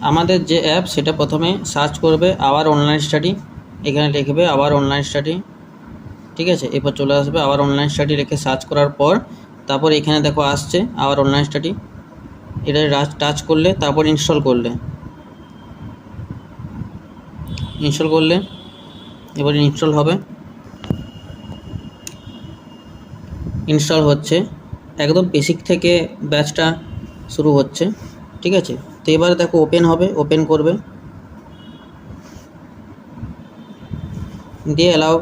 আমাদের যে অ্যাপ সেটা প্রথমে সার্চ করবে আওয়ার অনলাইন স্টাডি, এখানে লিখবে আওয়ার অনলাইন স্টাডি, ঠিক আছে। এরপর চলে আসবে আওয়ার অনলাইন স্টাডি লিখে সার্চ করার পর তারপর এখানে দেখো আসছে আওয়ার অনলাইন স্টাডি, এটা টাচ করলে তারপর ইনস্টল করলে এবার ইনস্টল হবে, ইনস্টল হচ্ছে, একদম বেসিক থেকে ব্যাচটা শুরু হচ্ছে, ঠিক আছে। তো এবার দেখো ওপেন হবে, ওপেন করবে, দিয়ে অ্যালাউ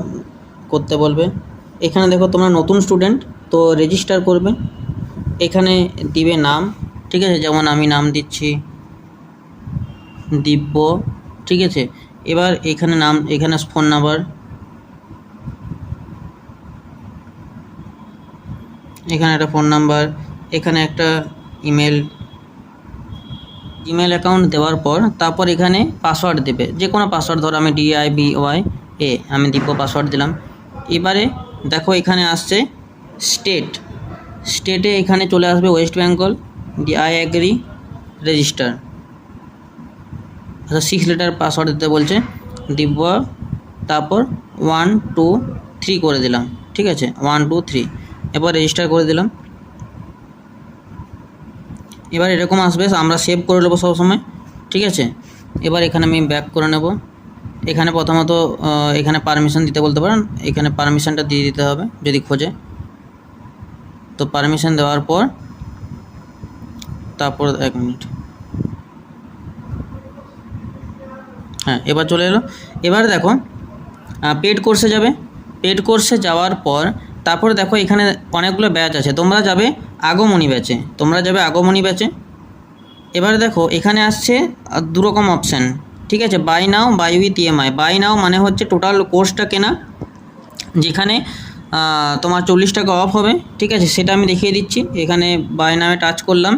করতে বলবে। এখানে দেখো তোমরা নতুন স্টুডেন্ট তো রেজিস্টার করবে, এখানে দিবে নাম, ঠিক আছে, যেমন আমি নাম দিচ্ছি দিব্য, ঠিক আছে। এবার এখানে নাম, এখানে ফোন নাম্বার, এখানে একটা ফোন নাম্বার, এখানে একটা ইমেল অ্যাকাউন্ট দেওয়ার পর তারপর এখানে পাসওয়ার্ড দেবে, যে কোনো পাসওয়ার্ড, ধরো আমি DIBY আমি দিব্য পাসওয়ার্ড দিলাম। এবারে দেখো এখানে আসছে স্টেটে এখানে চলে আসবে West Bengal, I agree, register. আচ্ছা 6 লেটার পাসওয়ার্ড দিতে বলছে, দিব্য, তারপর 1 2 3 করে দিলাম, ঠিক আছে, 1 2 3, এবার রেজিস্টার করে দিলাম। এবার এরকম আসবে, আমরা সেভ করে নেবো সবসময়, ঠিক আছে। এবার এখানে আমি ব্যাক করে নেব, এখানে প্রথমত এখানে পারমিশন দিতে বলতে পারেন, এখানে পারমিশনটা দিয়ে দিতে হবে যদি খোঁজে, তো পারমিশন দেওয়ার পর তারপর 1 মিনিট, হ্যাঁ এবার চলে এলো। এবার দেখো পেড কোর্সে যাবে, পেড কোর্সে যাওয়ার পর তারপর দেখো এখানে অনেকগুলো ব্যাচ আছে, তোমরা যাবে আগমনী ব্যাচে। এবার দেখো এখানে আসছে দু রকম অপশান, ঠিক আছে, buy now, buy with EMI। Buy now মানে হচ্ছে টোটাল কোর্সটা কেনা, যেখানে তোমার 40 টাকা অফ হবে, ঠিক আছে, সেটা আমি দেখিয়ে দিচ্ছি। এখানে বাই নামে টাচ করলাম,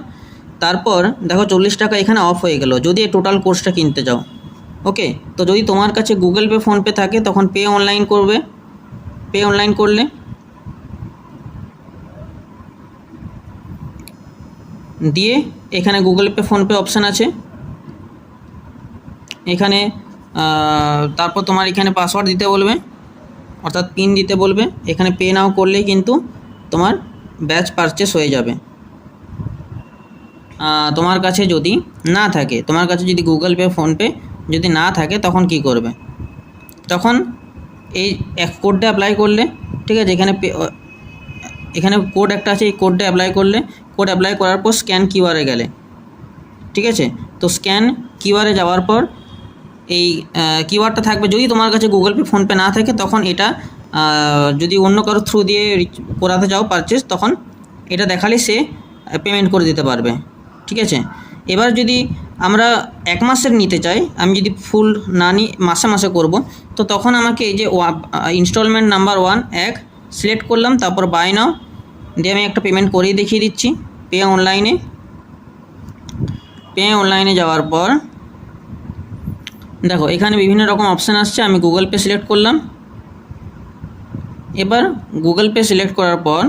তারপর দেখো 40 টাকা এখানে অফ হয়ে গেল যদি টোটাল কোর্সটা কিনতে যাও, ওকে। তো যদি তোমার কাছে গুগল পে, ফোনপে থাকে তখন পে অনলাইন করলে দিয়ে এখানে গুগল পে, ফোনপে অপশান আছে, এখানে তারপর তোমার এখানে পাসওয়ার্ড দিতে বলবে, অর্থাৎ পিন দিতে বলবে। এখানে পে নাও করলেই কিন্তু তোমার ব্যাচ পারচেস হয়ে যাবে। তোমার কাছে যদি না থাকে, তোমার কাছে যদি গুগল পে, ফোনপে যদি না থাকে তখন কি করবে, তখন এই কোডটা অ্যাপ্লাই করলে, ঠিক আছে, এখানে কোড একটা আছে, এই কোডটা অ্যাপ্লাই করলে, কোড অ্যাপ্লাই করার পর স্ক্যান কিউআরে গেলে, ঠিক আছে। তো স্ক্যান কিউআরে যাওয়ার পর এই কিউআরটা থাকবে, যদি তোমার কাছে গুগল পে, ফোনপে না থাকে তখন এটা যদি অন্য কারো থ্রু দিয়ে করাতে চাও পারচেস, তখন এটা দেখালে সে পেমেন্ট করে দিতে পারবে, ঠিক আছে। এবার যদি আমরা 1 মাসের নিতে চাই, আমি যদি ফুল না নিই মাসে করব, তো তখন আমাকে এই যে ইনস্টলমেন্ট নাম্বার 1 সিলেক্ট করলাম, তারপর বাই নাও দিয়ে আমি একটা পেমেন্ট করেই দেখিয়ে দিচ্ছি। পে অনলাইনে যাওয়ার পর দেখো এখানে বিভিন্ন রকম অপশান আসছে, আমি গুগল পে সিলেক্ট করলাম। এবার গুগল পে সিলেক্ট করার পর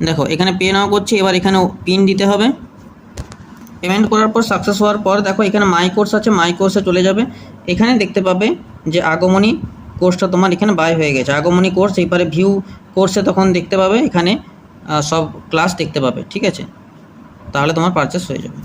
দেখো এখানে পে নাও করছি, এবার এখানে পিন দিতে হবে। পেমেন্ট করার পর সাকসেস হওয়ার পর দেখো এখানে মাই কোর্স আছে, মাই কোর্সে চলে যাবে, এখানে দেখতে পাবে যে আগমনী কোর্সটা তোমার এখানে বাই হয়ে গেছে, আগমনী কোর্স। এইবারে ভিউ কোর্সে তখন দেখতে পাবে, এখানে সব ক্লাস দেখতে পাবে, ঠিক আছে, তাহলে তোমার পারচেস হয়ে যাবে।